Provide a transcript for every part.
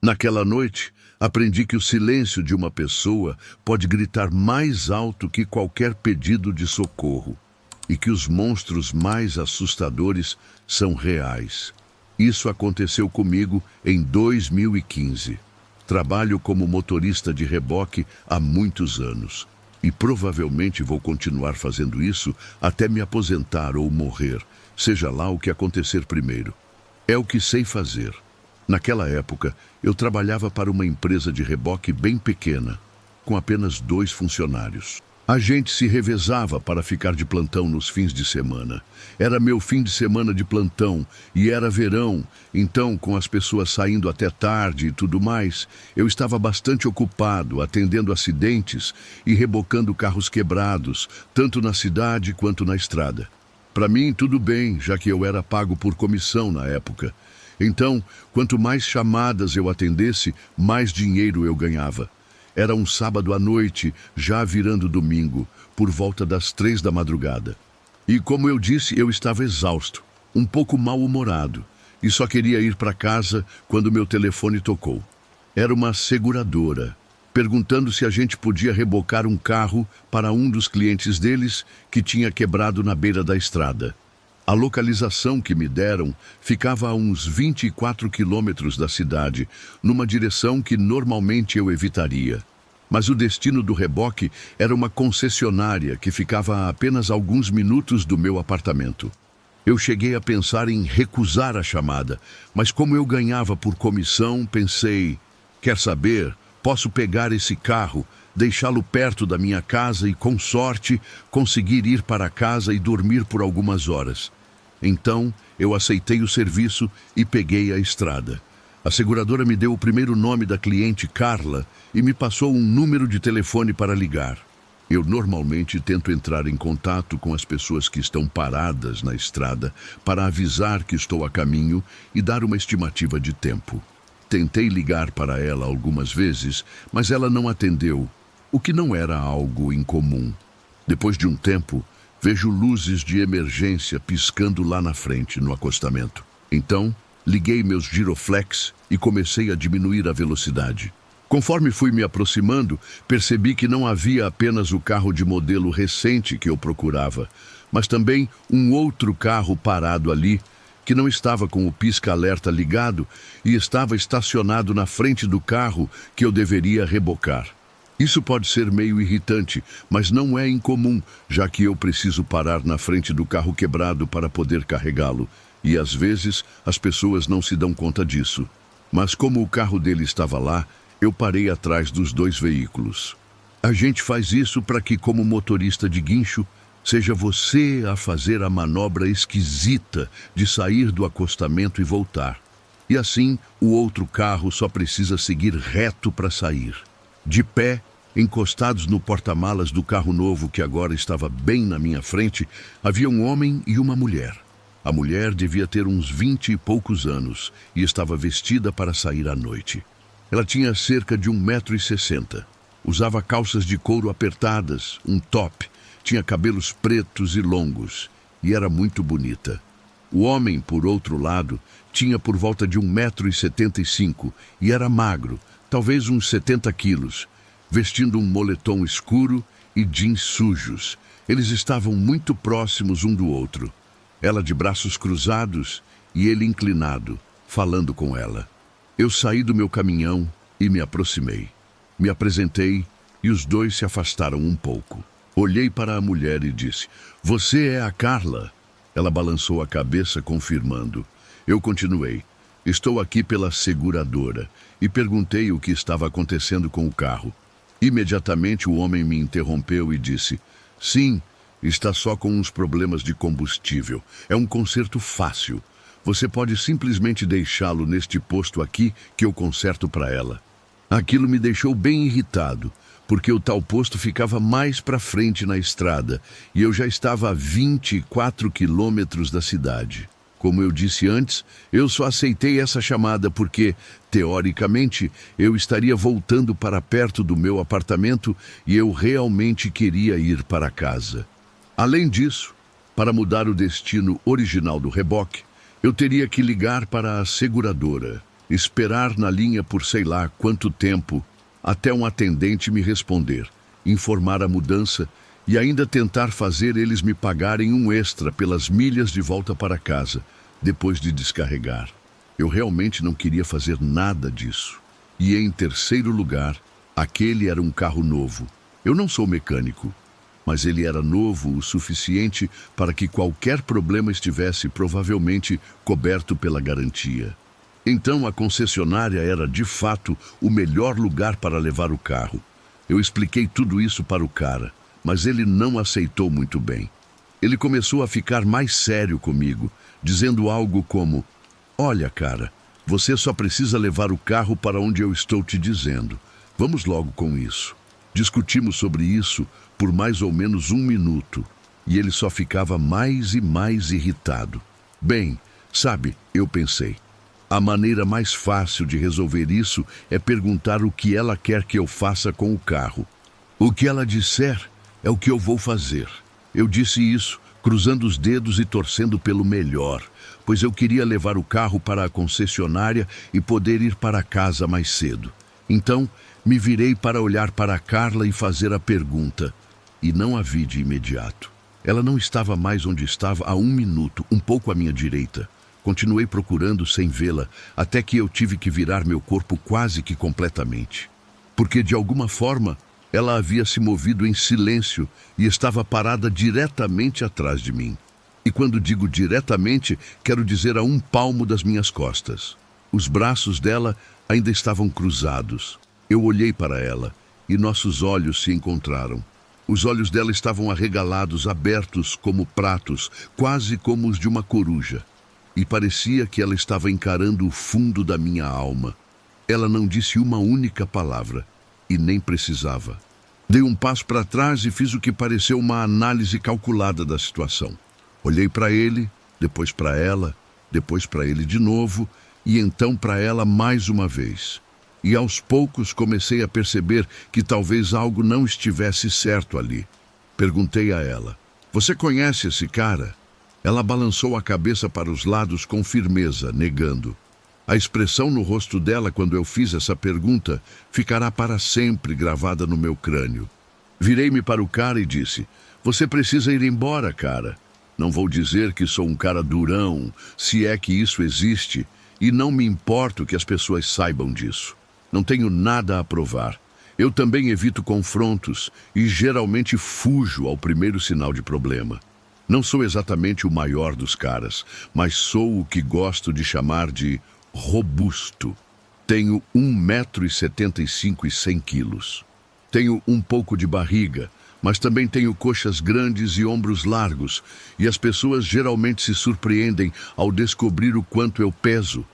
Naquela noite, aprendi que o silêncio de uma pessoa pode gritar mais alto que qualquer pedido de socorro e que os monstros mais assustadores são reais. Isso aconteceu comigo em 2015. Trabalho como motorista de reboque há muitos anos e provavelmente vou continuar fazendo isso até me aposentar ou morrer, seja lá o que acontecer primeiro. É o que sei fazer. Naquela época, eu trabalhava para uma empresa de reboque bem pequena, com apenas 2 funcionários. A gente se revezava para ficar de plantão nos fins de semana. Era meu fim de semana de plantão e era verão, então, com as pessoas saindo até tarde e tudo mais, eu estava bastante ocupado atendendo acidentes e rebocando carros quebrados, tanto na cidade quanto na estrada. Para mim, tudo bem, já que eu era pago por comissão na época. Então, quanto mais chamadas eu atendesse, mais dinheiro eu ganhava. Era um sábado à noite, já virando domingo, por volta das 3 da madrugada. E como eu disse, eu estava exausto, um pouco mal-humorado, e só queria ir para casa quando meu telefone tocou. Era uma seguradora, perguntando se a gente podia rebocar um carro para um dos clientes deles que tinha quebrado na beira da estrada. A localização que me deram ficava a uns 24 quilômetros da cidade, numa direção que normalmente eu evitaria. Mas o destino do reboque era uma concessionária que ficava a apenas alguns minutos do meu apartamento. Eu cheguei a pensar em recusar a chamada, mas como eu ganhava por comissão, pensei, quer saber, posso pegar esse carro, deixá-lo perto da minha casa e, com sorte, conseguir ir para casa e dormir por algumas horas. Então, eu aceitei o serviço e peguei a estrada. A seguradora me deu o primeiro nome da cliente, Carla, e me passou um número de telefone para ligar. Eu normalmente tento entrar em contato com as pessoas que estão paradas na estrada para avisar que estou a caminho e dar uma estimativa de tempo. Tentei ligar para ela algumas vezes, mas ela não atendeu, o que não era algo incomum. Depois de um tempo, vejo luzes de emergência piscando lá na frente, no acostamento. Então, liguei meus giroflex e comecei a diminuir a velocidade. Conforme fui me aproximando, percebi que não havia apenas o carro de modelo recente que eu procurava, mas também um outro carro parado ali, que não estava com o pisca-alerta ligado e estava estacionado na frente do carro que eu deveria rebocar. Isso pode ser meio irritante, mas não é incomum, já que eu preciso parar na frente do carro quebrado para poder carregá-lo, e às vezes as pessoas não se dão conta disso. Mas como o carro dele estava lá, eu parei atrás dos 2 veículos. A gente faz isso para que, como motorista de guincho, seja você a fazer a manobra esquisita de sair do acostamento e voltar. E assim, o outro carro só precisa seguir reto para sair. De pé, encostados no porta-malas do carro novo que agora estava bem na minha frente, havia um homem e uma mulher. A mulher devia ter uns 20 e poucos anos e estava vestida para sair à noite. Ela tinha cerca de 1,60 m. Usava calças de couro apertadas, um top, tinha cabelos pretos e longos e era muito bonita. O homem, por outro lado, tinha por volta de 1,75 m e era magro, talvez uns 70 quilos, vestindo um moletom escuro e jeans sujos. Eles estavam muito próximos um do outro. Ela de braços cruzados e ele inclinado, falando com ela. Eu saí do meu caminhão e me aproximei. Me apresentei e os 2 se afastaram um pouco. Olhei para a mulher e disse, "Você é a Carla?" Ela balançou a cabeça, confirmando. Eu continuei. Estou aqui pela seguradora e perguntei o que estava acontecendo com o carro. Imediatamente o homem me interrompeu e disse, "Sim, está só com uns problemas de combustível. É um conserto fácil. Você pode simplesmente deixá-lo neste posto aqui que eu conserto para ela." Aquilo me deixou bem irritado, porque o tal posto ficava mais para frente na estrada e eu já estava a 24 quilômetros da cidade. Como eu disse antes, eu só aceitei essa chamada porque, teoricamente, eu estaria voltando para perto do meu apartamento e eu realmente queria ir para casa. Além disso, para mudar o destino original do reboque, eu teria que ligar para a seguradora. Esperar na linha por sei lá quanto tempo, até um atendente me responder, informar a mudança e ainda tentar fazer eles me pagarem um extra pelas milhas de volta para casa, depois de descarregar. Eu realmente não queria fazer nada disso. E em terceiro lugar, aquele era um carro novo. Eu não sou mecânico, mas ele era novo o suficiente para que qualquer problema estivesse provavelmente coberto pela garantia. Então a concessionária era de fato o melhor lugar para levar o carro. Eu expliquei tudo isso para o cara, mas ele não aceitou muito bem. Ele começou a ficar mais sério comigo, dizendo algo como: "Olha, cara, você só precisa levar o carro para onde eu estou te dizendo. Vamos logo com isso." Discutimos sobre isso por mais ou menos 1 minuto, e ele só ficava mais e mais irritado. Bem, sabe, eu pensei, a maneira mais fácil de resolver isso é perguntar o que ela quer que eu faça com o carro. O que ela disser é o que eu vou fazer. Eu disse isso, cruzando os dedos e torcendo pelo melhor, pois eu queria levar o carro para a concessionária e poder ir para casa mais cedo. Então, me virei para olhar para a Carla e fazer a pergunta, e não a vi de imediato. Ela não estava mais onde estava há 1 minuto, um pouco à minha direita. Continuei procurando sem vê-la, até que eu tive que virar meu corpo quase que completamente. Porque, de alguma forma, ela havia se movido em silêncio e estava parada diretamente atrás de mim. E quando digo diretamente, quero dizer a 1 palmo das minhas costas. Os braços dela ainda estavam cruzados. Eu olhei para ela e nossos olhos se encontraram. Os olhos dela estavam arregalados, abertos como pratos, quase como os de uma coruja. E parecia que ela estava encarando o fundo da minha alma. Ela não disse uma única palavra, e nem precisava. Dei um passo para trás e fiz o que pareceu uma análise calculada da situação. Olhei para ele, depois para ela, depois para ele de novo, e então para ela mais uma vez. E aos poucos comecei a perceber que talvez algo não estivesse certo ali. Perguntei a ela: "Você conhece esse cara?" Ela balançou a cabeça para os lados com firmeza, negando. A expressão no rosto dela quando eu fiz essa pergunta ficará para sempre gravada no meu crânio. Virei-me para o cara e disse: "Você precisa ir embora, cara. Não vou dizer que sou um cara durão, se é que isso existe, e não me importo que as pessoas saibam disso. Não tenho nada a provar. Eu também evito confrontos e geralmente fujo ao primeiro sinal de problema. Não sou exatamente o maior dos caras, mas sou o que gosto de chamar de robusto. Tenho 1,75 m e 100 quilos. Tenho um pouco de barriga, mas também tenho coxas grandes e ombros largos, e as pessoas geralmente se surpreendem ao descobrir o quanto eu peso.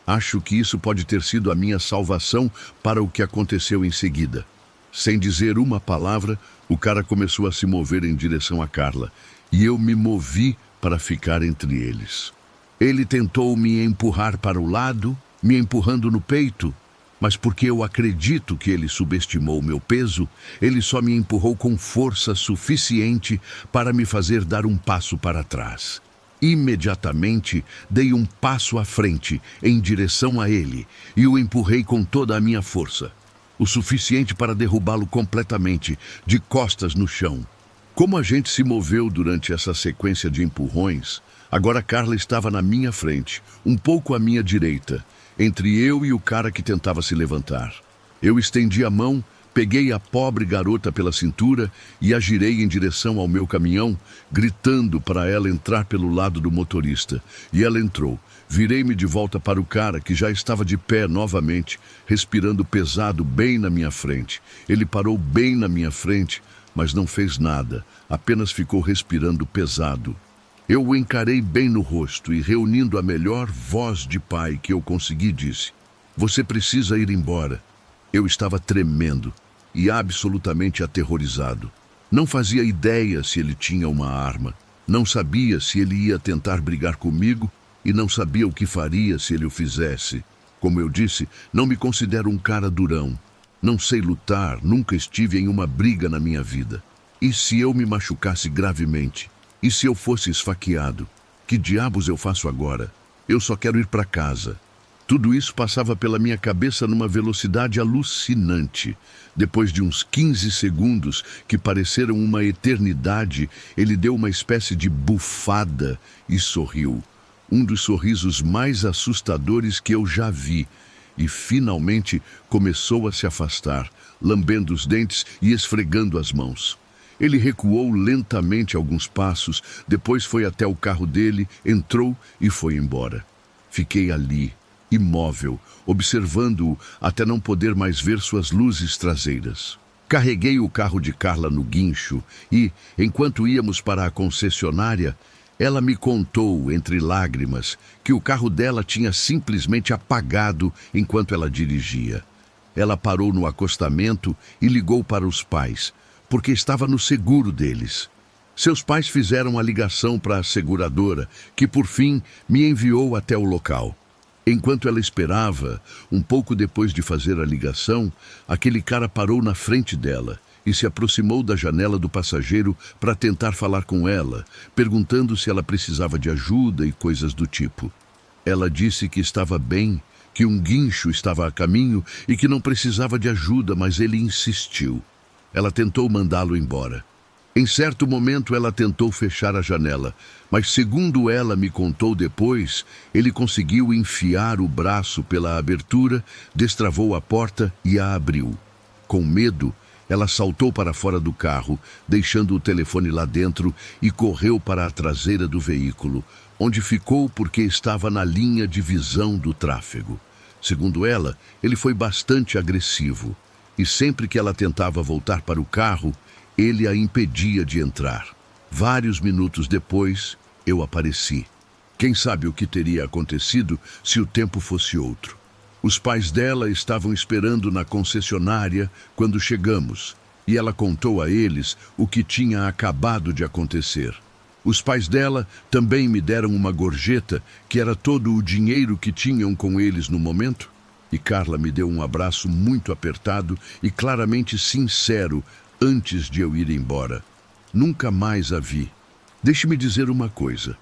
Acho que isso pode ter sido a minha salvação para o que aconteceu em seguida." Sem dizer uma palavra, o cara começou a se mover em direção a Carla, e eu me movi para ficar entre eles. Ele tentou me empurrar para o lado, me empurrando no peito, mas porque eu acredito que ele subestimou meu peso, ele só me empurrou com força suficiente para me fazer dar um passo para trás. Imediatamente, dei um passo à frente, em direção a ele, e o empurrei com toda a minha força, o suficiente para derrubá-lo completamente, de costas no chão. Como a gente se moveu durante essa sequência de empurrões, agora Carla estava na minha frente, um pouco à minha direita, entre eu e o cara que tentava se levantar. Eu estendi a mão, peguei a pobre garota pela cintura e a girei em direção ao meu caminhão, gritando para ela entrar pelo lado do motorista. E ela entrou. Virei-me de volta para o cara, que já estava de pé novamente, respirando pesado bem na minha frente. Ele parou bem na minha frente, mas não fez nada, apenas ficou respirando pesado. Eu o encarei bem no rosto e, reunindo a melhor voz de pai que eu consegui, disse: "Você precisa ir embora." Eu estava tremendo e absolutamente aterrorizado. Não fazia ideia se ele tinha uma arma. Não sabia se ele ia tentar brigar comigo e não sabia o que faria se ele o fizesse. Como eu disse, não me considero um cara durão. Não sei lutar, nunca estive em uma briga na minha vida. E se eu me machucasse gravemente? E se eu fosse esfaqueado? Que diabos eu faço agora? Eu só quero ir para casa. Tudo isso passava pela minha cabeça numa velocidade alucinante. Depois de uns 15 segundos, que pareceram uma eternidade, ele deu uma espécie de bufada e sorriu. Um dos sorrisos mais assustadores que eu já vi. E finalmente começou a se afastar, lambendo os dentes e esfregando as mãos. Ele recuou lentamente alguns passos, depois foi até o carro dele, entrou e foi embora. Fiquei ali, imóvel, observando-o até não poder mais ver suas luzes traseiras. Carreguei o carro de Carla no guincho e, enquanto íamos para a concessionária, ela me contou, entre lágrimas, que o carro dela tinha simplesmente apagado enquanto ela dirigia. Ela parou no acostamento e ligou para os pais, porque estava no seguro deles. Seus pais fizeram a ligação para a seguradora, que por fim me enviou até o local. Enquanto ela esperava, um pouco depois de fazer a ligação, aquele cara parou na frente dela e se aproximou da janela do passageiro para tentar falar com ela, perguntando se ela precisava de ajuda e coisas do tipo. Ela disse que estava bem, que um guincho estava a caminho e que não precisava de ajuda, mas ele insistiu. Ela tentou mandá-lo embora. Em certo momento ela tentou fechar a janela, mas segundo ela me contou depois, ele conseguiu enfiar o braço pela abertura, destravou a porta e a abriu. Com medo, ela saltou para fora do carro, deixando o telefone lá dentro e correu para a traseira do veículo, onde ficou porque estava na linha de visão do tráfego. Segundo ela, ele foi bastante agressivo, e sempre que ela tentava voltar para o carro, ele a impedia de entrar. Vários minutos depois, eu apareci. Quem sabe o que teria acontecido se o tempo fosse outro? Os pais dela estavam esperando na concessionária quando chegamos, e ela contou a eles o que tinha acabado de acontecer. Os pais dela também me deram uma gorjeta, que era todo o dinheiro que tinham com eles no momento, e Carla me deu um abraço muito apertado e claramente sincero antes de eu ir embora. Nunca mais a vi. Deixe-me dizer uma coisa.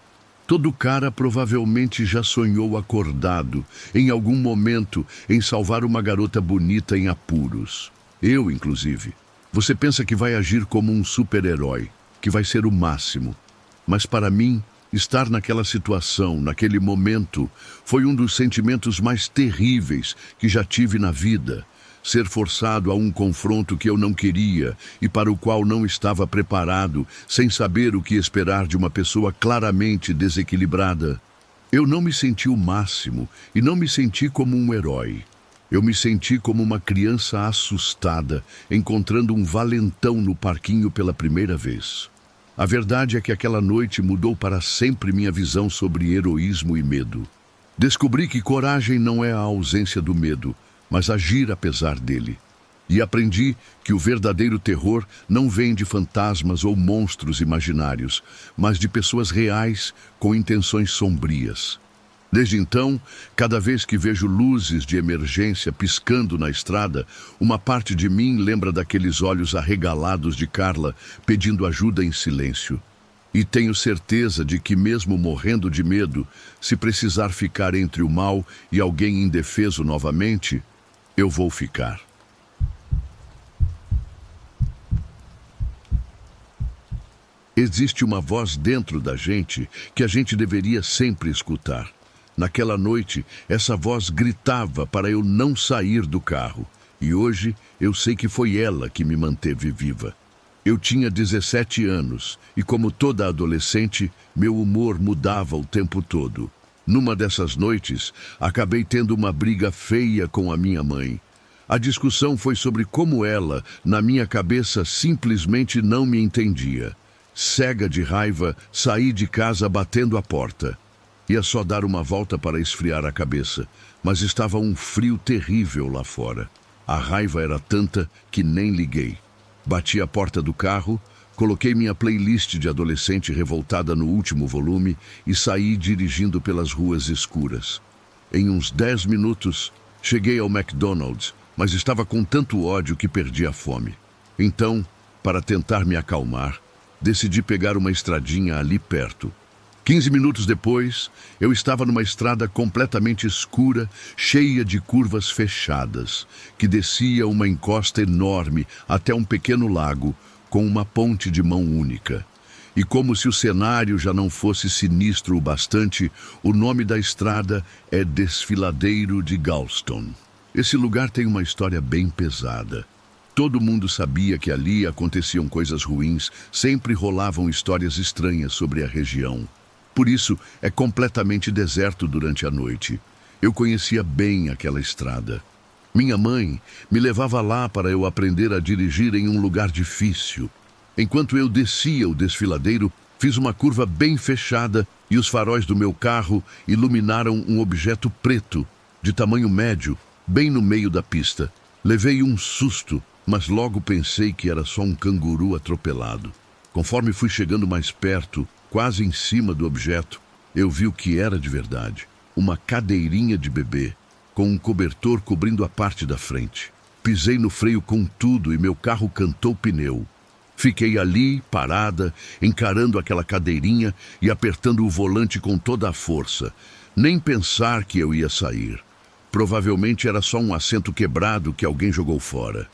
Todo cara provavelmente já sonhou acordado, em algum momento, em salvar uma garota bonita em apuros. Eu, inclusive. Você pensa que vai agir como um super-herói, que vai ser o máximo. Mas para mim, estar naquela situação, naquele momento, foi um dos sentimentos mais terríveis que já tive na vida. Ser forçado a um confronto que eu não queria e para o qual não estava preparado, sem saber o que esperar de uma pessoa claramente desequilibrada. Eu não me senti o máximo e não me senti como um herói. Eu me senti como uma criança assustada, encontrando um valentão no parquinho pela primeira vez. A verdade é que aquela noite mudou para sempre minha visão sobre heroísmo e medo. Descobri que coragem não é a ausência do medo, mas agir apesar dele. E aprendi que o verdadeiro terror não vem de fantasmas ou monstros imaginários, mas de pessoas reais com intenções sombrias. Desde então, cada vez que vejo luzes de emergência piscando na estrada, uma parte de mim lembra daqueles olhos arregalados de Carla pedindo ajuda em silêncio. E tenho certeza de que, mesmo morrendo de medo, se precisar ficar entre o mal e alguém indefeso novamente, eu vou ficar. Existe uma voz dentro da gente que a gente deveria sempre escutar. Naquela noite, essa voz gritava para eu não sair do carro. E hoje, eu sei que foi ela que me manteve viva. Eu tinha 17 anos e, como toda adolescente, meu humor mudava o tempo todo. Numa dessas noites, acabei tendo uma briga feia com a minha mãe. A discussão foi sobre como ela, na minha cabeça, simplesmente não me entendia. Cega de raiva, saí de casa batendo a porta. Ia só dar uma volta para esfriar a cabeça, mas estava um frio terrível lá fora. A raiva era tanta que nem liguei. Bati a porta do carro, coloquei minha playlist de adolescente revoltada no último volume e saí dirigindo pelas ruas escuras. Em uns 10 minutos, cheguei ao McDonald's, mas estava com tanto ódio que perdi a fome. Então, para tentar me acalmar, decidi pegar uma estradinha ali perto. 15 minutos depois, eu estava numa estrada completamente escura, cheia de curvas fechadas, que descia uma encosta enorme até um pequeno lago, com uma ponte de mão única. E como se o cenário já não fosse sinistro o bastante, o nome da estrada é Desfiladeiro de Galston. Esse lugar tem uma história bem pesada. Todo mundo sabia que ali aconteciam coisas ruins, sempre rolavam histórias estranhas sobre a região. Por isso, é completamente deserto durante a noite. Eu conhecia bem aquela estrada. Minha mãe me levava lá para eu aprender a dirigir em um lugar difícil. Enquanto eu descia o desfiladeiro, fiz uma curva bem fechada e os faróis do meu carro iluminaram um objeto preto, de tamanho médio, bem no meio da pista. Levei um susto, mas logo pensei que era só um canguru atropelado. Conforme fui chegando mais perto, quase em cima do objeto, eu vi o que era de verdade. Uma cadeirinha de bebê, com um cobertor cobrindo a parte da frente. Pisei no freio com tudo e meu carro cantou pneu. Fiquei ali, parada, encarando aquela cadeirinha e apertando o volante com toda a força. Nem pensar que eu ia sair. Provavelmente era só um assento quebrado que alguém jogou fora.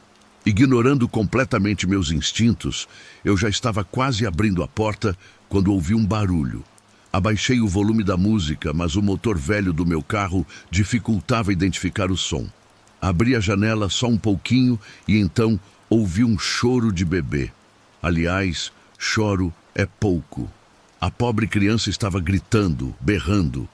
Ignorando completamente meus instintos, eu já estava quase abrindo a porta quando ouvi um barulho. Abaixei o volume da música, mas o motor velho do meu carro dificultava identificar o som. Abri a janela só um pouquinho e então ouvi um choro de bebê. Aliás, choro é pouco. A pobre criança estava gritando, berrando.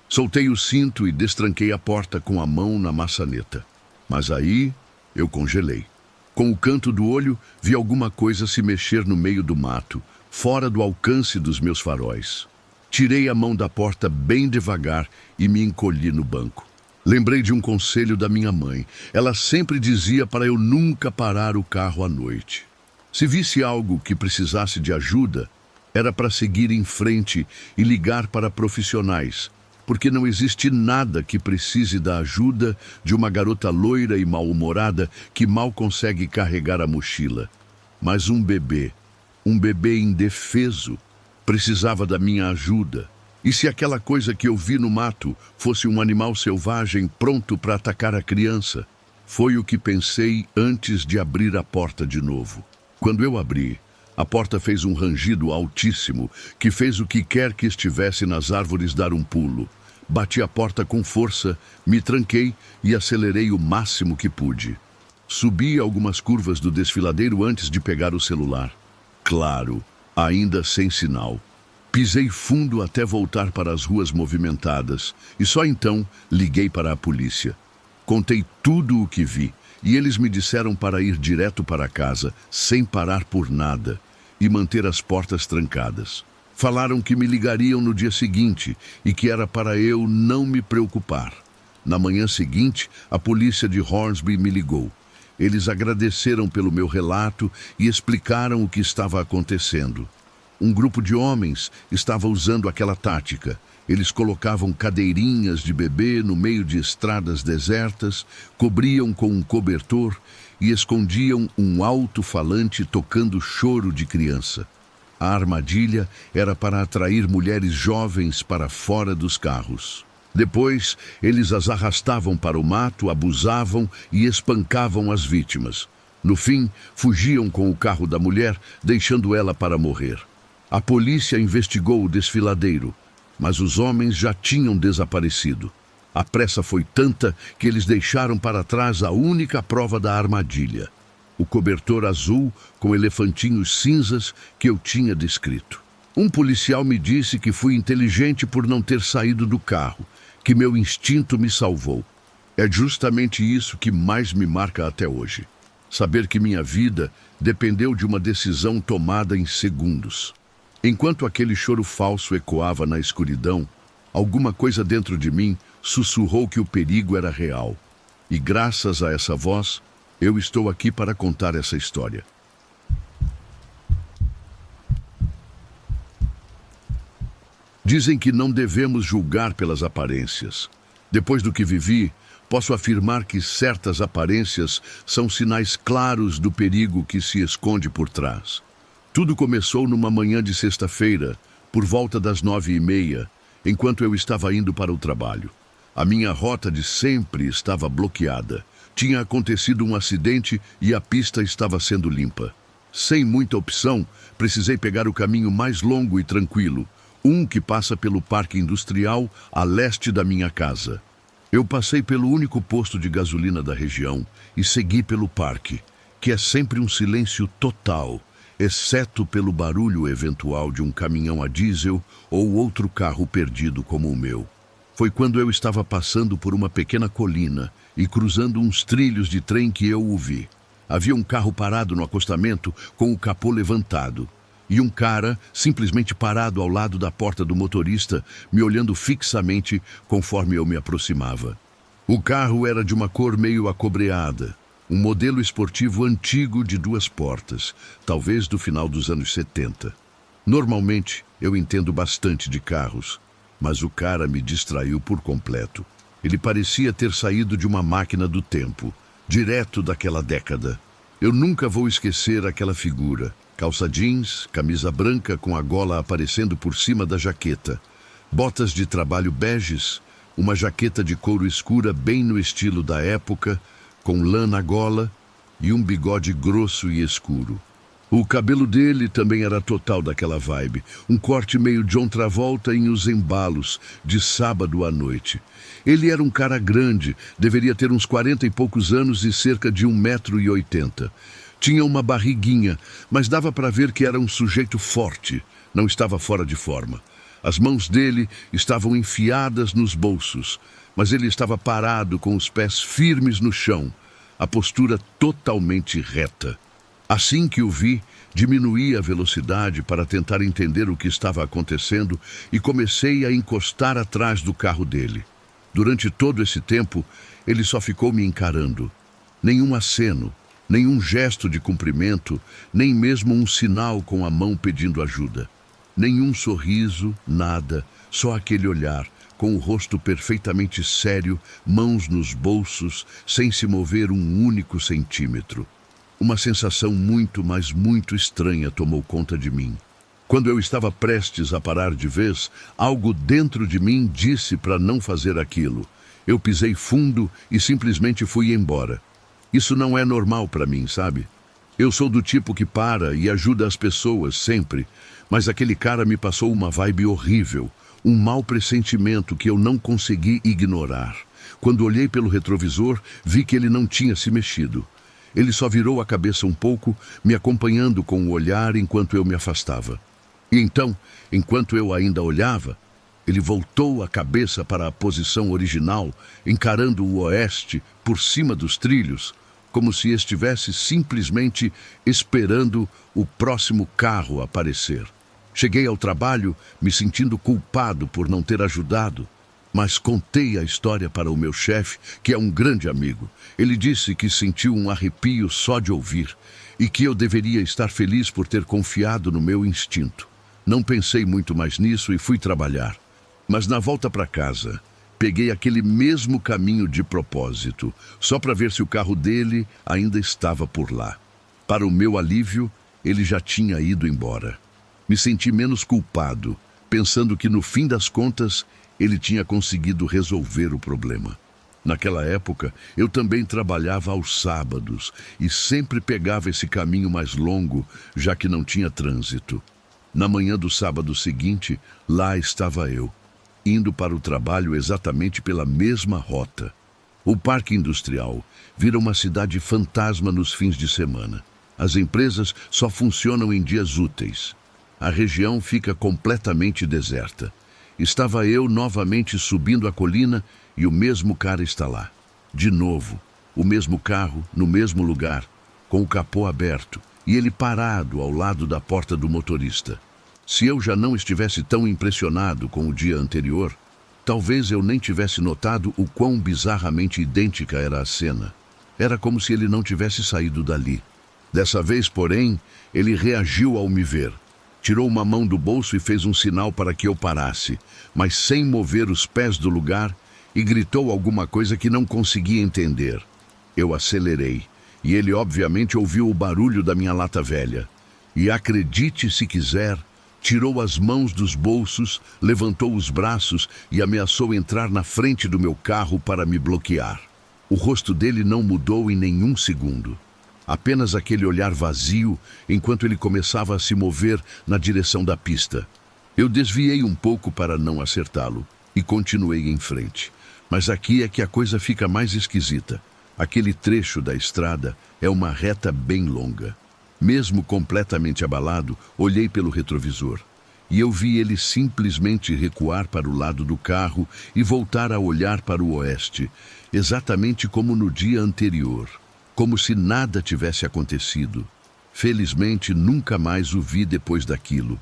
Soltei o cinto e destranquei a porta com a mão na maçaneta. Mas aí eu congelei. Com o canto do olho, vi alguma coisa se mexer no meio do mato, fora do alcance dos meus faróis. Tirei a mão da porta bem devagar e me encolhi no banco. Lembrei de um conselho da minha mãe. Ela sempre dizia para eu nunca parar o carro à noite. Se visse algo que precisasse de ajuda, era para seguir em frente e ligar para profissionais, porque não existe nada que precise da ajuda de uma garota loira e mal-humorada que mal consegue carregar a mochila. Mas um bebê indefeso, precisava da minha ajuda. E se aquela coisa que eu vi no mato fosse um animal selvagem pronto para atacar a criança? Foi o que pensei antes de abrir a porta de novo. Quando eu abri, a porta fez um rangido altíssimo que fez o que quer que estivesse nas árvores dar um pulo. Bati a porta com força, me tranquei e acelerei o máximo que pude. Subi algumas curvas do desfiladeiro antes de pegar o celular. Claro, ainda sem sinal. Pisei fundo até voltar para as ruas movimentadas e só então liguei para a polícia. Contei tudo o que vi e eles me disseram para ir direto para casa, sem parar por nada, e manter as portas trancadas. Falaram que me ligariam no dia seguinte e que era para eu não me preocupar. Na manhã seguinte, a polícia de Hornsby me ligou. Eles agradeceram pelo meu relato e explicaram o que estava acontecendo. Um grupo de homens estava usando aquela tática. Eles colocavam cadeirinhas de bebê no meio de estradas desertas, cobriam com um cobertor e escondiam um alto-falante tocando choro de criança. A armadilha era para atrair mulheres jovens para fora dos carros. Depois, eles as arrastavam para o mato, abusavam e espancavam as vítimas. No fim, fugiam com o carro da mulher, deixando ela para morrer. A polícia investigou o desfiladeiro, mas os homens já tinham desaparecido. A pressa foi tanta que eles deixaram para trás a única prova da armadilha: o cobertor azul com elefantinhos cinzas que eu tinha descrito. Um policial me disse que fui inteligente por não ter saído do carro, que meu instinto me salvou. É justamente isso que mais me marca até hoje. Saber que minha vida dependeu de uma decisão tomada em segundos. Enquanto aquele choro falso ecoava na escuridão, alguma coisa dentro de mim sussurrou que o perigo era real. E graças a essa voz, eu estou aqui para contar essa história. Dizem que não devemos julgar pelas aparências. Depois do que vivi, posso afirmar que certas aparências são sinais claros do perigo que se esconde por trás. Tudo começou numa manhã de sexta-feira, Por volta das 9h30, enquanto eu estava indo para o trabalho. A minha rota de sempre estava bloqueada. Tinha acontecido um acidente e a pista estava sendo limpa. Sem muita opção, precisei pegar o caminho mais longo e tranquilo, um que passa pelo Parque Industrial a leste da minha casa. Eu passei pelo único posto de gasolina da região e segui pelo parque, que é sempre um silêncio total, exceto pelo barulho eventual de um caminhão a diesel ou outro carro perdido como o meu. Foi quando eu estava passando por uma pequena colina e cruzando uns trilhos de trem que eu o vi. Havia um carro parado no acostamento com o capô levantado e um cara simplesmente parado ao lado da porta do motorista, me olhando fixamente conforme eu me aproximava. O carro era de uma cor meio acobreada, um modelo esportivo antigo de 2 portas, talvez do final dos anos 70. Normalmente, eu entendo bastante de carros, mas o cara me distraiu por completo. Ele parecia ter saído de uma máquina do tempo, direto daquela década. Eu nunca vou esquecer aquela figura. Calça jeans, camisa branca com a gola aparecendo por cima da jaqueta, botas de trabalho beges, uma jaqueta de couro escura bem no estilo da época, com lã na gola e um bigode grosso e escuro. O cabelo dele também era total daquela vibe, um corte meio John Travolta em Os Embalos, de sábado à noite. Ele era um cara grande, deveria ter uns 40 e poucos anos e cerca de 1,80 m. Tinha uma barriguinha, mas dava para ver que era um sujeito forte, não estava fora de forma. As mãos dele estavam enfiadas nos bolsos, mas ele estava parado com os pés firmes no chão, a postura totalmente reta. Assim que o vi, diminuí a velocidade para tentar entender o que estava acontecendo e comecei a encostar atrás do carro dele. Durante todo esse tempo, ele só ficou me encarando. Nenhum aceno, nenhum gesto de cumprimento, nem mesmo um sinal com a mão pedindo ajuda. Nenhum sorriso, nada, só aquele olhar, com o rosto perfeitamente sério, mãos nos bolsos, sem se mover um único centímetro. Uma sensação muito, mas muito estranha tomou conta de mim. Quando eu estava prestes a parar de vez, algo dentro de mim disse para não fazer aquilo. Eu pisei fundo e simplesmente fui embora. Isso não é normal para mim, sabe? Eu sou do tipo que para e ajuda as pessoas sempre, mas aquele cara me passou uma vibe horrível, um mau pressentimento que eu não consegui ignorar. Quando olhei pelo retrovisor, vi que ele não tinha se mexido. Ele só virou a cabeça um pouco, me acompanhando com o olhar enquanto eu me afastava. E então, enquanto eu ainda olhava, ele voltou a cabeça para a posição original, encarando o oeste por cima dos trilhos, como se estivesse simplesmente esperando o próximo carro aparecer. Cheguei ao trabalho me sentindo culpado por não ter ajudado, mas contei a história para o meu chefe, que é um grande amigo. Ele disse que sentiu um arrepio só de ouvir e que eu deveria estar feliz por ter confiado no meu instinto. Não pensei muito mais nisso e fui trabalhar. Mas na volta para casa, peguei aquele mesmo caminho de propósito, só para ver se o carro dele ainda estava por lá. Para o meu alívio, ele já tinha ido embora. Me senti menos culpado, pensando que no fim das contas, ele tinha conseguido resolver o problema. Naquela época, eu também trabalhava aos sábados e sempre pegava esse caminho mais longo, já que não tinha trânsito. Na manhã do sábado seguinte, lá estava eu, indo para o trabalho exatamente pela mesma rota. O Parque Industrial vira uma cidade fantasma nos fins de semana. As empresas só funcionam em dias úteis. A região fica completamente deserta. Estava eu novamente subindo a colina e o mesmo cara está lá. De novo, o mesmo carro, no mesmo lugar, com o capô aberto e ele parado ao lado da porta do motorista. Se eu já não estivesse tão impressionado com o dia anterior, talvez eu nem tivesse notado o quão bizarramente idêntica era a cena. Era como se ele não tivesse saído dali. Dessa vez, porém, ele reagiu ao me ver. Tirou uma mão do bolso e fez um sinal para que eu parasse, mas sem mover os pés do lugar, e gritou alguma coisa que não conseguia entender. Eu acelerei, e ele obviamente ouviu o barulho da minha lata velha. E acredite se quiser, tirou as mãos dos bolsos, levantou os braços e ameaçou entrar na frente do meu carro para me bloquear. O rosto dele não mudou em nenhum segundo. Apenas aquele olhar vazio enquanto ele começava a se mover na direção da pista. Eu desviei um pouco para não acertá-lo e continuei em frente. Mas aqui é que a coisa fica mais esquisita. Aquele trecho da estrada é uma reta bem longa. Mesmo completamente abalado, olhei pelo retrovisor. E eu vi ele simplesmente recuar para o lado do carro e voltar a olhar para o oeste, exatamente como no dia anterior, como se nada tivesse acontecido. Felizmente, nunca mais o vi depois daquilo.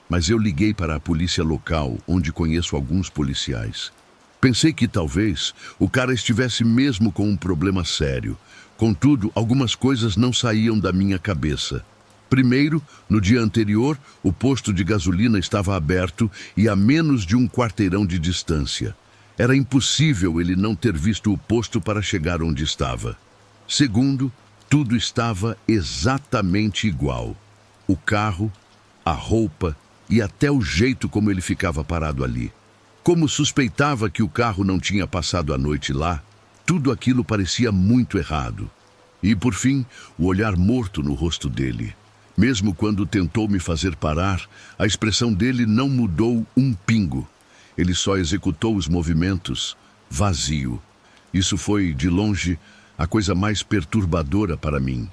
Mas eu liguei para a polícia local, onde conheço alguns policiais. Pensei que talvez o cara estivesse mesmo com um problema sério. Contudo, algumas coisas não saíam da minha cabeça. Primeiro, no dia anterior, o posto de gasolina estava aberto e a menos de um quarteirão de distância. Era impossível ele não ter visto o posto para chegar onde estava. Segundo, tudo estava exatamente igual. O carro, a roupa e até o jeito como ele ficava parado ali. Como suspeitava que o carro não tinha passado a noite lá, tudo aquilo parecia muito errado. E, por fim, o olhar morto no rosto dele. Mesmo quando tentou me fazer parar, a expressão dele não mudou um pingo. Ele só executou os movimentos, vazio. Isso foi, de longe, a coisa mais perturbadora para mim.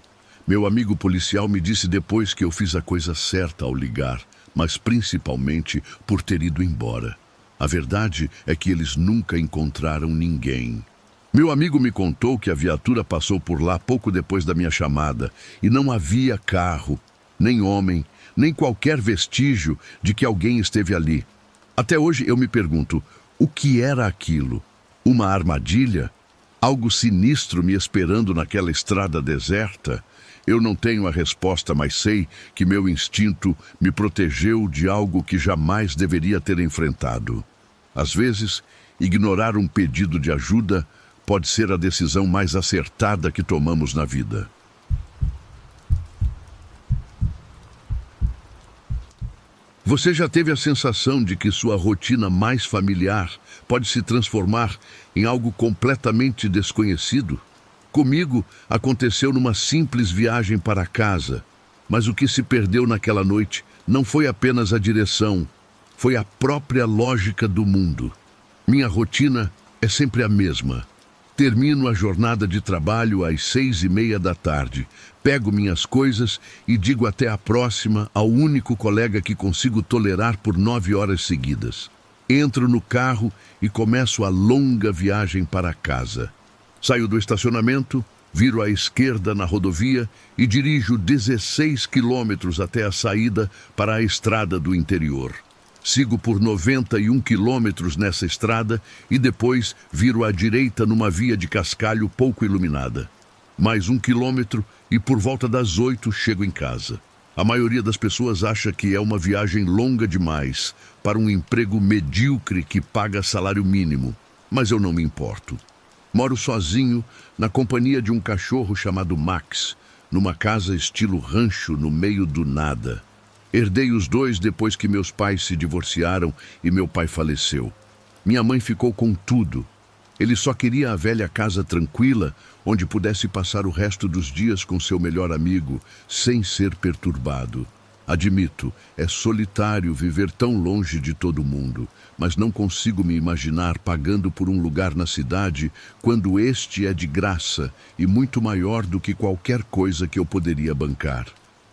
Meu amigo policial me disse depois que eu fiz a coisa certa ao ligar, mas principalmente por ter ido embora. A verdade é que eles nunca encontraram ninguém. Meu amigo me contou que a viatura passou por lá pouco depois da minha chamada e não havia carro, nem homem, nem qualquer vestígio de que alguém esteve ali. Até hoje eu me pergunto, o que era aquilo? Uma armadilha? Algo sinistro me esperando naquela estrada deserta? Eu não tenho a resposta, mas sei que meu instinto me protegeu de algo que jamais deveria ter enfrentado. Às vezes, ignorar um pedido de ajuda pode ser a decisão mais acertada que tomamos na vida. Você já teve a sensação de que sua rotina mais familiar pode se transformar em algo completamente desconhecido? Comigo, aconteceu numa simples viagem para casa, mas o que se perdeu naquela noite não foi apenas a direção, foi a própria lógica do mundo. Minha rotina é sempre a mesma. Termino a jornada de trabalho às 6:30 da tarde, pego minhas coisas e digo até a próxima ao único colega que consigo tolerar por 9 horas seguidas. Entro no carro e começo a longa viagem para casa. Saio do estacionamento, viro à esquerda na rodovia e dirijo 16 quilômetros até a saída para a estrada do interior. Sigo por 91 quilômetros nessa estrada e depois viro à direita numa via de cascalho pouco iluminada. Mais 1 quilômetro e por volta das 8 chego em casa. A maioria das pessoas acha que é uma viagem longa demais para um emprego medíocre que paga salário mínimo, mas eu não me importo. Moro sozinho, na companhia de um cachorro chamado Max, numa casa estilo rancho no meio do nada. Herdei os dois depois que meus pais se divorciaram e meu pai faleceu. Minha mãe ficou com tudo. Ele só queria a velha casa tranquila, onde pudesse passar o resto dos dias com seu melhor amigo, sem ser perturbado. Admito, é solitário viver tão longe de todo mundo, mas não consigo me imaginar pagando por um lugar na cidade quando este é de graça e muito maior do que qualquer coisa que eu poderia bancar.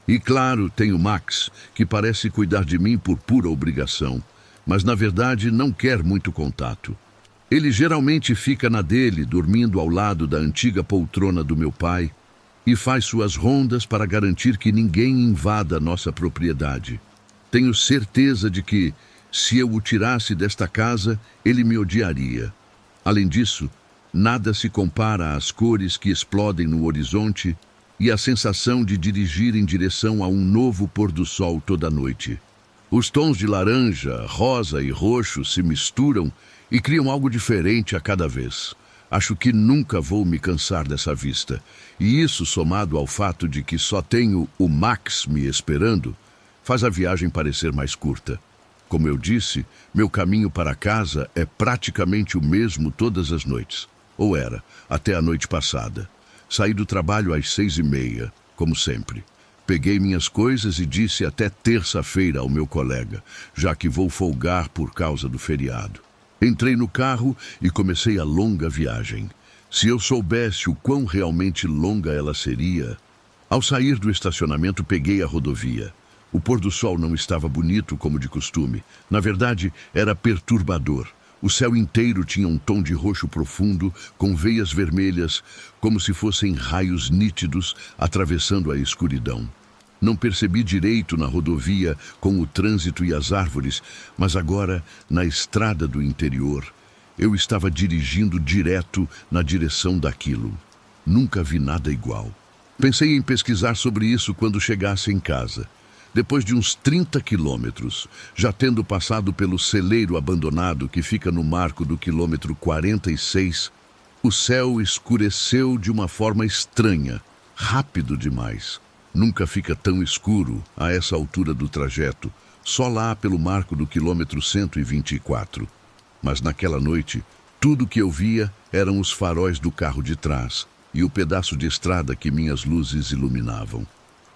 E claro, tenho Max, que parece cuidar de mim por pura obrigação, mas na verdade não quer muito contato. Ele geralmente fica na dele, dormindo ao lado da antiga poltrona do meu pai, e faz suas rondas para garantir que ninguém invada nossa propriedade. Tenho certeza de que, se eu o tirasse desta casa, ele me odiaria. Além disso, nada se compara às cores que explodem no horizonte e à sensação de dirigir em direção a um novo pôr-do-sol toda noite. Os tons de laranja, rosa e roxo se misturam e criam algo diferente a cada vez. Acho que nunca vou me cansar dessa vista. E isso, somado ao fato de que só tenho o Max me esperando, faz a viagem parecer mais curta. Como eu disse, meu caminho para casa é praticamente o mesmo todas as noites. Ou era, até a noite passada. Saí do trabalho às 6h30, como sempre. Peguei minhas coisas e disse até terça-feira ao meu colega, já que vou folgar por causa do feriado. Entrei no carro e comecei a longa viagem. Se eu soubesse o quão realmente longa ela seria... Ao sair do estacionamento, peguei a rodovia. O pôr do sol não estava bonito como de costume. Na verdade, era perturbador. O céu inteiro tinha um tom de roxo profundo, com veias vermelhas, como se fossem raios nítidos atravessando a escuridão. Não percebi direito na rodovia com o trânsito e as árvores, mas agora, na estrada do interior, eu estava dirigindo direto na direção daquilo. Nunca vi nada igual. Pensei em pesquisar sobre isso quando chegasse em casa. Depois de uns 30 quilômetros, já tendo passado pelo celeiro abandonado que fica no marco do quilômetro 46, o céu escureceu de uma forma estranha, rápido demais. Nunca fica tão escuro a essa altura do trajeto, só lá pelo marco do quilômetro 124. Mas naquela noite, tudo que eu via eram os faróis do carro de trás e o pedaço de estrada que minhas luzes iluminavam.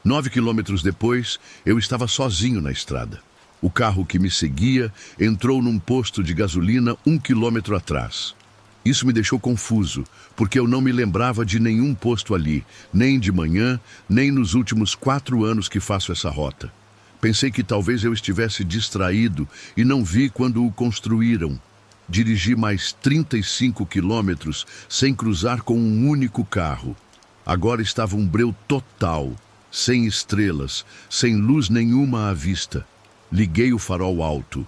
9 quilômetros depois, eu estava sozinho na estrada. O carro que me seguia entrou num posto de gasolina 1 quilômetro atrás. Isso me deixou confuso, porque eu não me lembrava de nenhum posto ali, nem de manhã, nem nos últimos 4 anos que faço essa rota. Pensei que talvez eu estivesse distraído e não vi quando o construíram. Dirigi mais 35 quilômetros sem cruzar com um único carro. Agora estava um breu total, sem estrelas, sem luz nenhuma à vista. Liguei o farol alto.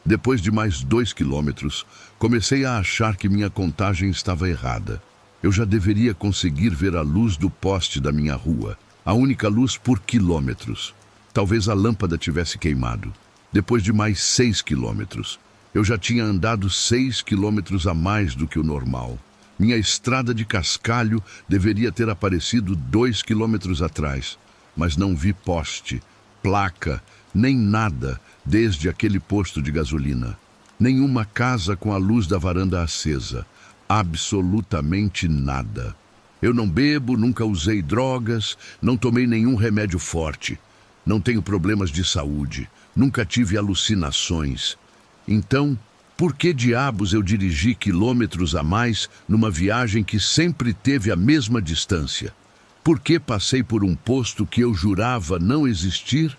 Depois de mais 2 quilômetros, comecei a achar que minha contagem estava errada. Eu já deveria conseguir ver a luz do poste da minha rua, a única luz por quilômetros. Talvez a lâmpada tivesse queimado. Depois de mais 6 quilômetros, eu já tinha andado 6 quilômetros a mais do que o normal. Minha estrada de cascalho deveria ter aparecido 2 quilômetros atrás, mas não vi poste, placa, nem nada desde aquele posto de gasolina. Nenhuma casa com a luz da varanda acesa. Absolutamente nada. Eu não bebo, nunca usei drogas, não tomei nenhum remédio forte. Não tenho problemas de saúde, nunca tive alucinações. Então, por que diabos eu dirigi quilômetros a mais numa viagem que sempre teve a mesma distância? Por que passei por um posto que eu jurava não existir?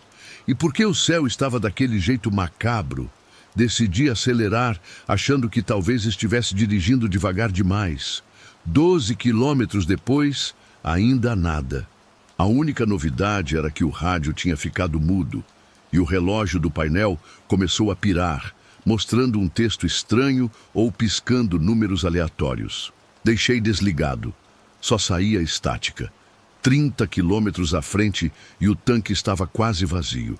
E por que o céu estava daquele jeito macabro? Decidi acelerar, achando que talvez estivesse dirigindo devagar demais. 12 quilômetros depois, ainda nada. A única novidade era que o rádio tinha ficado mudo e o relógio do painel começou a pirar, mostrando um texto estranho ou piscando números aleatórios. Deixei desligado. Só saía estática. 30 quilômetros à frente e o tanque estava quase vazio.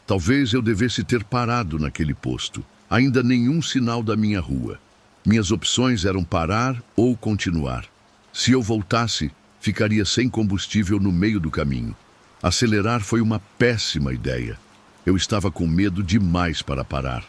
Talvez eu devesse ter parado naquele posto. Ainda nenhum sinal da minha rua. Minhas opções eram parar ou continuar. Se eu voltasse, ficaria sem combustível no meio do caminho. Acelerar foi uma péssima ideia. Eu estava com medo demais para parar.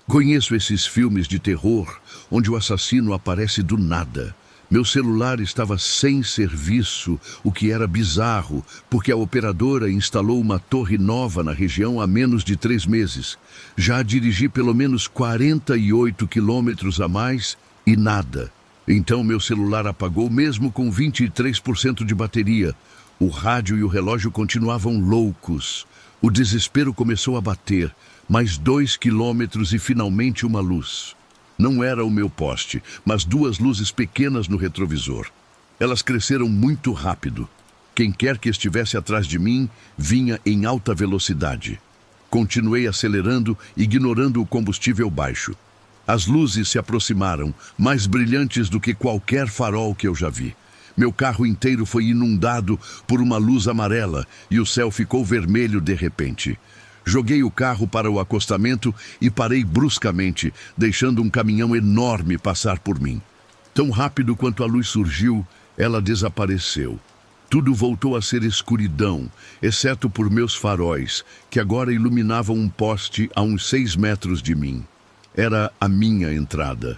Conheço esses filmes de terror, onde o assassino aparece do nada. Meu celular estava sem serviço, o que era bizarro, porque a operadora instalou uma torre nova na região há menos de 3 meses. Já dirigi pelo menos 48 quilômetros a mais e nada. Então meu celular apagou mesmo com 23% de bateria. O rádio e o relógio continuavam loucos. O desespero começou a bater. Mais 2 quilômetros e finalmente uma luz. Não era o meu poste, mas 2 luzes pequenas no retrovisor. Elas cresceram muito rápido. Quem quer que estivesse atrás de mim vinha em alta velocidade. Continuei acelerando, ignorando o combustível baixo. As luzes se aproximaram, mais brilhantes do que qualquer farol que eu já vi. Meu carro inteiro foi inundado por uma luz amarela e o céu ficou vermelho de repente. Joguei o carro para o acostamento e parei bruscamente, deixando um caminhão enorme passar por mim. Tão rápido quanto a luz surgiu, ela desapareceu. Tudo voltou a ser escuridão, exceto por meus faróis, que agora iluminavam um poste a uns 6 metros de mim. Era a minha entrada.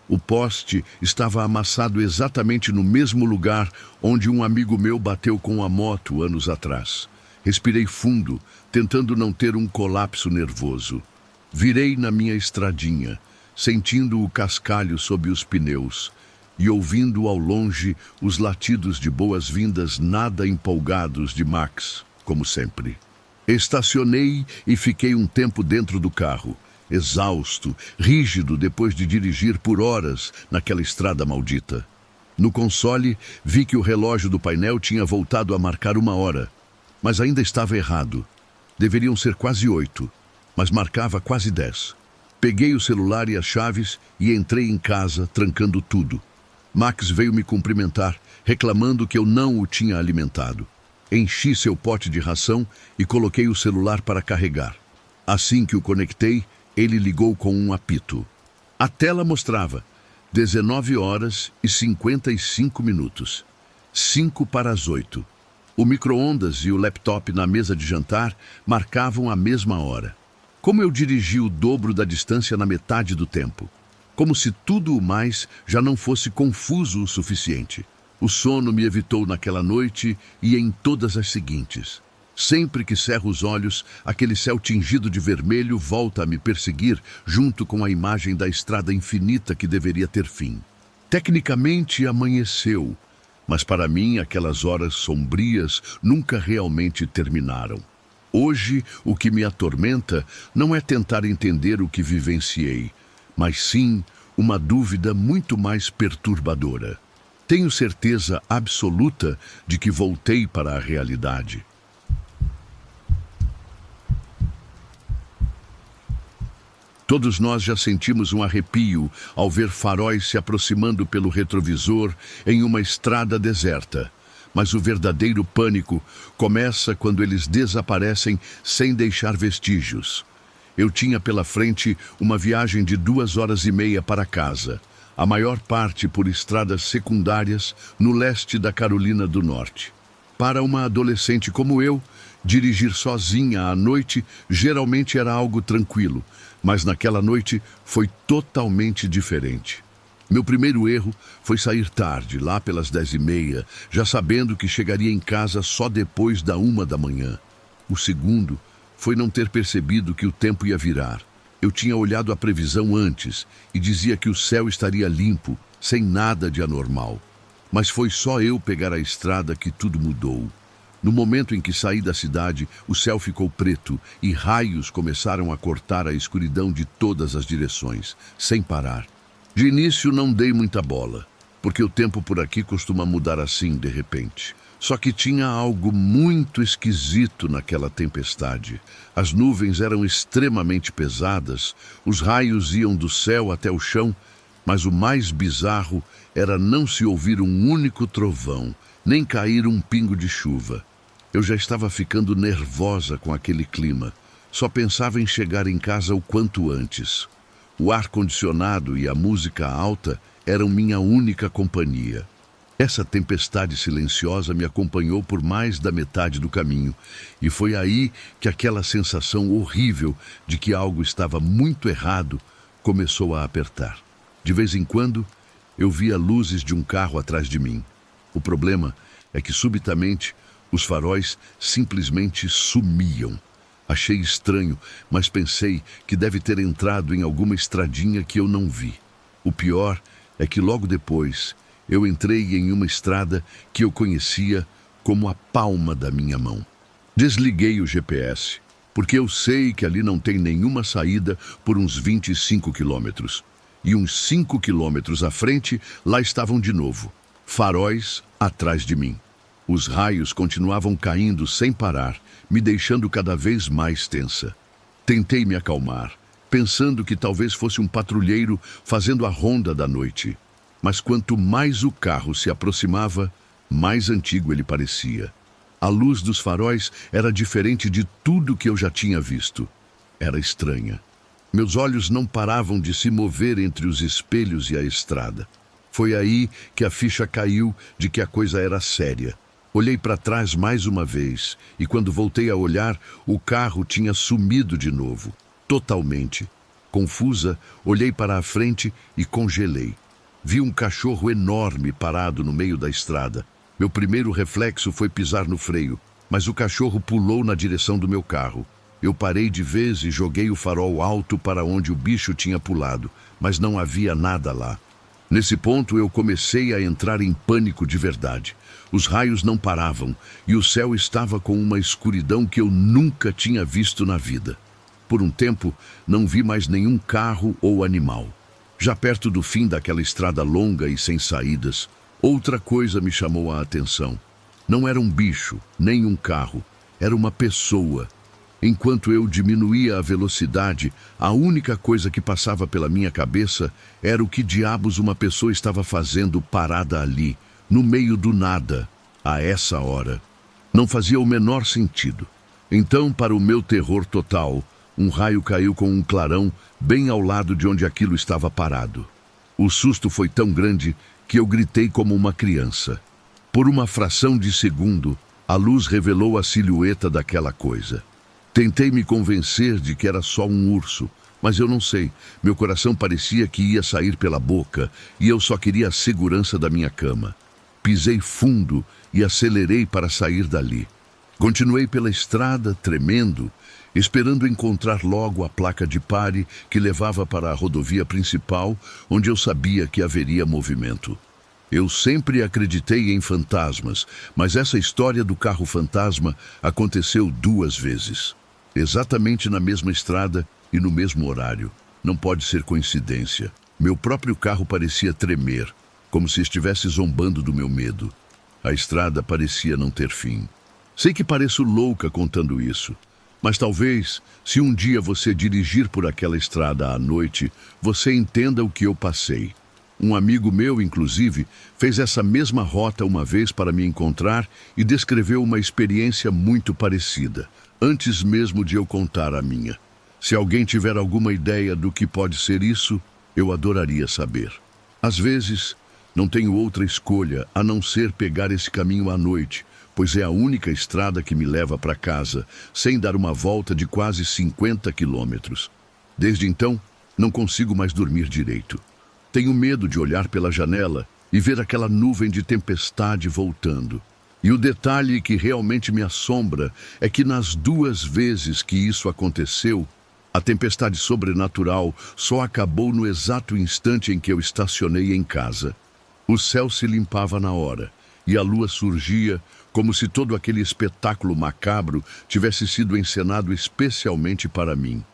O poste estava amassado exatamente no mesmo lugar onde um amigo meu bateu com a moto anos atrás. Respirei fundo, tentando não ter um colapso nervoso. Virei na minha estradinha, sentindo o cascalho sob os pneus e ouvindo ao longe os latidos de boas-vindas nada empolgados de Max, como sempre. Estacionei e fiquei um tempo dentro do carro, exausto, rígido depois de dirigir por horas naquela estrada maldita. No console, vi que o relógio do painel tinha voltado a marcar 1 hora, mas ainda estava errado. Deveriam ser quase 8, mas marcava quase 10. Peguei o celular e as chaves e entrei em casa, trancando tudo. Max veio me cumprimentar, reclamando que eu não o tinha alimentado. Enchi seu pote de ração e coloquei o celular para carregar. Assim que o conectei, ele ligou com um apito. A tela mostrava 19 horas e 55 minutos. 5 para as 8. O micro-ondas e o laptop na mesa de jantar marcavam a mesma hora. Como eu dirigi o dobro da distância na metade do tempo. Como se tudo o mais já não fosse confuso o suficiente. O sono me evitou naquela noite e em todas as seguintes. Sempre que cerro os olhos, aquele céu tingido de vermelho volta a me perseguir junto com a imagem da estrada infinita que deveria ter fim. Tecnicamente amanheceu, mas para mim aquelas horas sombrias nunca realmente terminaram. Hoje, o que me atormenta não é tentar entender o que vivenciei, mas sim uma dúvida muito mais perturbadora. Tenho certeza absoluta de que voltei para a realidade. Todos nós já sentimos um arrepio ao ver faróis se aproximando pelo retrovisor em uma estrada deserta. Mas o verdadeiro pânico começa quando eles desaparecem sem deixar vestígios. Eu tinha pela frente uma viagem de 2 horas e meia para casa, a maior parte por estradas secundárias no leste da Carolina do Norte. Para uma adolescente como eu, dirigir sozinha à noite geralmente era algo tranquilo, mas naquela noite foi totalmente diferente. Meu primeiro erro foi sair tarde, lá pelas 10h30, já sabendo que chegaria em casa só depois da 1 da manhã. O segundo foi não ter percebido que o tempo ia virar. Eu tinha olhado a previsão antes e dizia que o céu estaria limpo, sem nada de anormal. Mas foi só eu pegar a estrada que tudo mudou. No momento em que saí da cidade, o céu ficou preto e raios começaram a cortar a escuridão de todas as direções, sem parar. De início não dei muita bola, porque o tempo por aqui costuma mudar assim de repente. Só que tinha algo muito esquisito naquela tempestade. As nuvens eram extremamente pesadas, os raios iam do céu até o chão, mas o mais bizarro era não se ouvir um único trovão, nem cair um pingo de chuva. Eu já estava ficando nervosa com aquele clima. Só pensava em chegar em casa o quanto antes. O ar-condicionado e a música alta eram minha única companhia. Essa tempestade silenciosa me acompanhou por mais da metade do caminho, e foi aí que aquela sensação horrível de que algo estava muito errado começou a apertar. De vez em quando, eu via luzes de um carro atrás de mim. O problema é que, subitamente, os faróis simplesmente sumiam. Achei estranho, mas pensei que deve ter entrado em alguma estradinha que eu não vi. O pior é que logo depois eu entrei em uma estrada que eu conhecia como a palma da minha mão. Desliguei o GPS, porque eu sei que ali não tem nenhuma saída por uns 25 quilômetros. E uns 5 quilômetros à frente, lá estavam de novo, faróis atrás de mim. Os raios continuavam caindo sem parar, me deixando cada vez mais tensa. Tentei me acalmar, pensando que talvez fosse um patrulheiro fazendo a ronda da noite. Mas quanto mais o carro se aproximava, mais antigo ele parecia. A luz dos faróis era diferente de tudo que eu já tinha visto. Era estranha. Meus olhos não paravam de se mover entre os espelhos e a estrada. Foi aí que a ficha caiu de que a coisa era séria. Olhei para trás mais uma vez e quando voltei a olhar, o carro tinha sumido de novo, totalmente. Confusa, olhei para a frente e congelei. Vi um cachorro enorme parado no meio da estrada. Meu primeiro reflexo foi pisar no freio, mas o cachorro pulou na direção do meu carro. Eu parei de vez e joguei o farol alto para onde o bicho tinha pulado, mas não havia nada lá. Nesse ponto eu comecei a entrar em pânico de verdade. Os raios não paravam e o céu estava com uma escuridão que eu nunca tinha visto na vida. Por um tempo, não vi mais nenhum carro ou animal. Já perto do fim daquela estrada longa e sem saídas, outra coisa me chamou a atenção. Não era um bicho, nem um carro, era uma pessoa. Enquanto eu diminuía a velocidade, a única coisa que passava pela minha cabeça era o que diabos uma pessoa estava fazendo parada ali, no meio do nada, a essa hora. Não fazia o menor sentido. Então, para o meu terror total, um raio caiu com um clarão bem ao lado de onde aquilo estava parado. O susto foi tão grande que eu gritei como uma criança. Por uma fração de segundo, a luz revelou a silhueta daquela coisa. Tentei me convencer de que era só um urso, mas eu não sei. Meu coração parecia que ia sair pela boca e eu só queria a segurança da minha cama. Pisei fundo e acelerei para sair dali. Continuei pela estrada, tremendo, esperando encontrar logo a placa de pare que levava para a rodovia principal, onde eu sabia que haveria movimento. Eu sempre acreditei em fantasmas, mas essa história do carro fantasma aconteceu 2 vezes. Exatamente na mesma estrada e no mesmo horário. Não pode ser coincidência. Meu próprio carro parecia tremer, como se estivesse zombando do meu medo. A estrada parecia não ter fim. Sei que pareço louca contando isso, mas talvez, se um dia você dirigir por aquela estrada à noite, você entenda o que eu passei. Um amigo meu, inclusive, fez essa mesma rota uma vez para me encontrar e descreveu uma experiência muito parecida, antes mesmo de eu contar a minha. Se alguém tiver alguma ideia do que pode ser isso, eu adoraria saber. Às vezes, não tenho outra escolha a não ser pegar esse caminho à noite, pois é a única estrada que me leva para casa, sem dar uma volta de quase 50 quilômetros. Desde então, não consigo mais dormir direito. Tenho medo de olhar pela janela e ver aquela nuvem de tempestade voltando. E o detalhe que realmente me assombra é que nas 2 vezes que isso aconteceu, a tempestade sobrenatural só acabou no exato instante em que eu estacionei em casa. O céu se limpava na hora e a lua surgia como se todo aquele espetáculo macabro tivesse sido encenado especialmente para mim.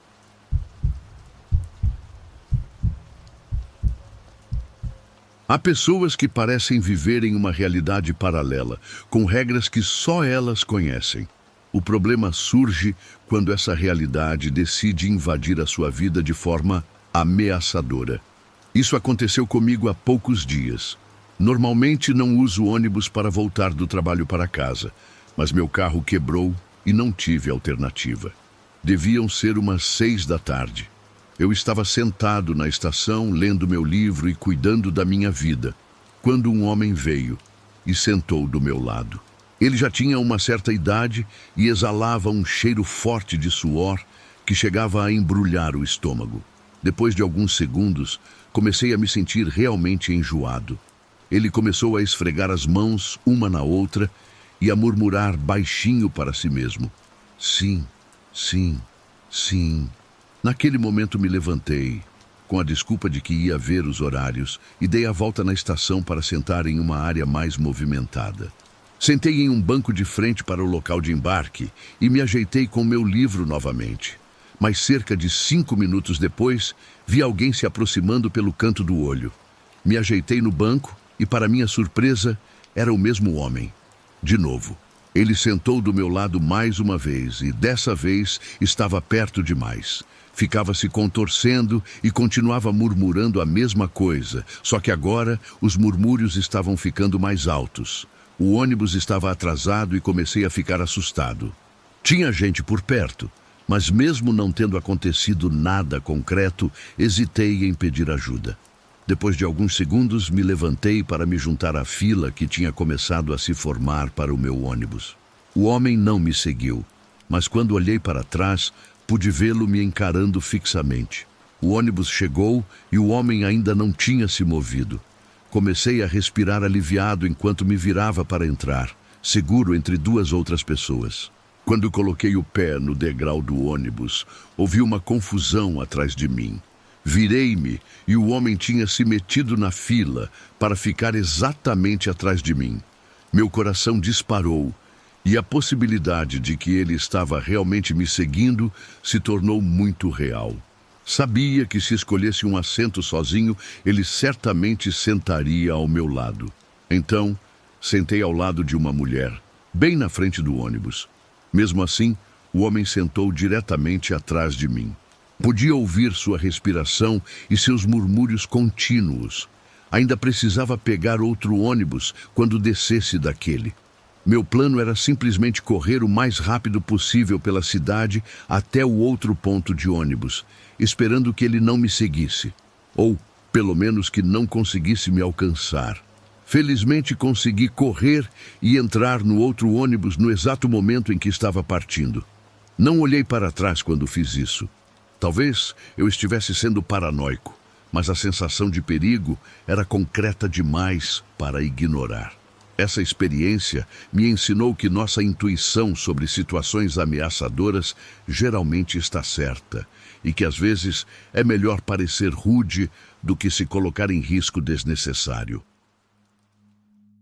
Há pessoas que parecem viver em uma realidade paralela, com regras que só elas conhecem. O problema surge quando essa realidade decide invadir a sua vida de forma ameaçadora. Isso aconteceu comigo há poucos dias. Normalmente não uso ônibus para voltar do trabalho para casa, mas meu carro quebrou e não tive alternativa. Deviam ser umas 6 da tarde. Eu estava sentado na estação, lendo meu livro e cuidando da minha vida, quando um homem veio e sentou do meu lado. Ele já tinha uma certa idade e exalava um cheiro forte de suor que chegava a embrulhar o estômago. Depois de alguns segundos, comecei a me sentir realmente enjoado. Ele começou a esfregar as mãos uma na outra e a murmurar baixinho para si mesmo. Sim, sim, sim. Naquele momento me levantei, com a desculpa de que ia ver os horários, e dei a volta na estação para sentar em uma área mais movimentada. Sentei em um banco de frente para o local de embarque e me ajeitei com meu livro novamente. Mas cerca de 5 minutos depois, vi alguém se aproximando pelo canto do olho. Me ajeitei no banco e, para minha surpresa, era o mesmo homem. De novo. Ele sentou do meu lado mais uma vez e, dessa vez, estava perto demais. Ficava se contorcendo e continuava murmurando a mesma coisa, só que agora os murmúrios estavam ficando mais altos. O ônibus estava atrasado e comecei a ficar assustado. Tinha gente por perto, mas mesmo não tendo acontecido nada concreto, hesitei em pedir ajuda. Depois de alguns segundos, me levantei para me juntar à fila que tinha começado a se formar para o meu ônibus. O homem não me seguiu, mas quando olhei para trás, pude vê-lo me encarando fixamente. O ônibus chegou e o homem ainda não tinha se movido. Comecei a respirar aliviado enquanto me virava para entrar, seguro entre duas outras pessoas. Quando coloquei o pé no degrau do ônibus, ouvi uma confusão atrás de mim. Virei-me e o homem tinha se metido na fila para ficar exatamente atrás de mim. Meu coração disparou e a possibilidade de que ele estava realmente me seguindo se tornou muito real. Sabia que se escolhesse um assento sozinho, ele certamente sentaria ao meu lado. Então, sentei ao lado de uma mulher, bem na frente do ônibus. Mesmo assim, o homem sentou diretamente atrás de mim. Podia ouvir sua respiração e seus murmúrios contínuos. Ainda precisava pegar outro ônibus quando descesse daquele. Meu plano era simplesmente correr o mais rápido possível pela cidade até o outro ponto de ônibus, esperando que ele não me seguisse, ou, pelo menos, que não conseguisse me alcançar. Felizmente consegui correr e entrar no outro ônibus no exato momento em que estava partindo. Não olhei para trás quando fiz isso. Talvez eu estivesse sendo paranoico, mas a sensação de perigo era concreta demais para ignorar. Essa experiência me ensinou que nossa intuição sobre situações ameaçadoras geralmente está certa e que às vezes é melhor parecer rude do que se colocar em risco desnecessário.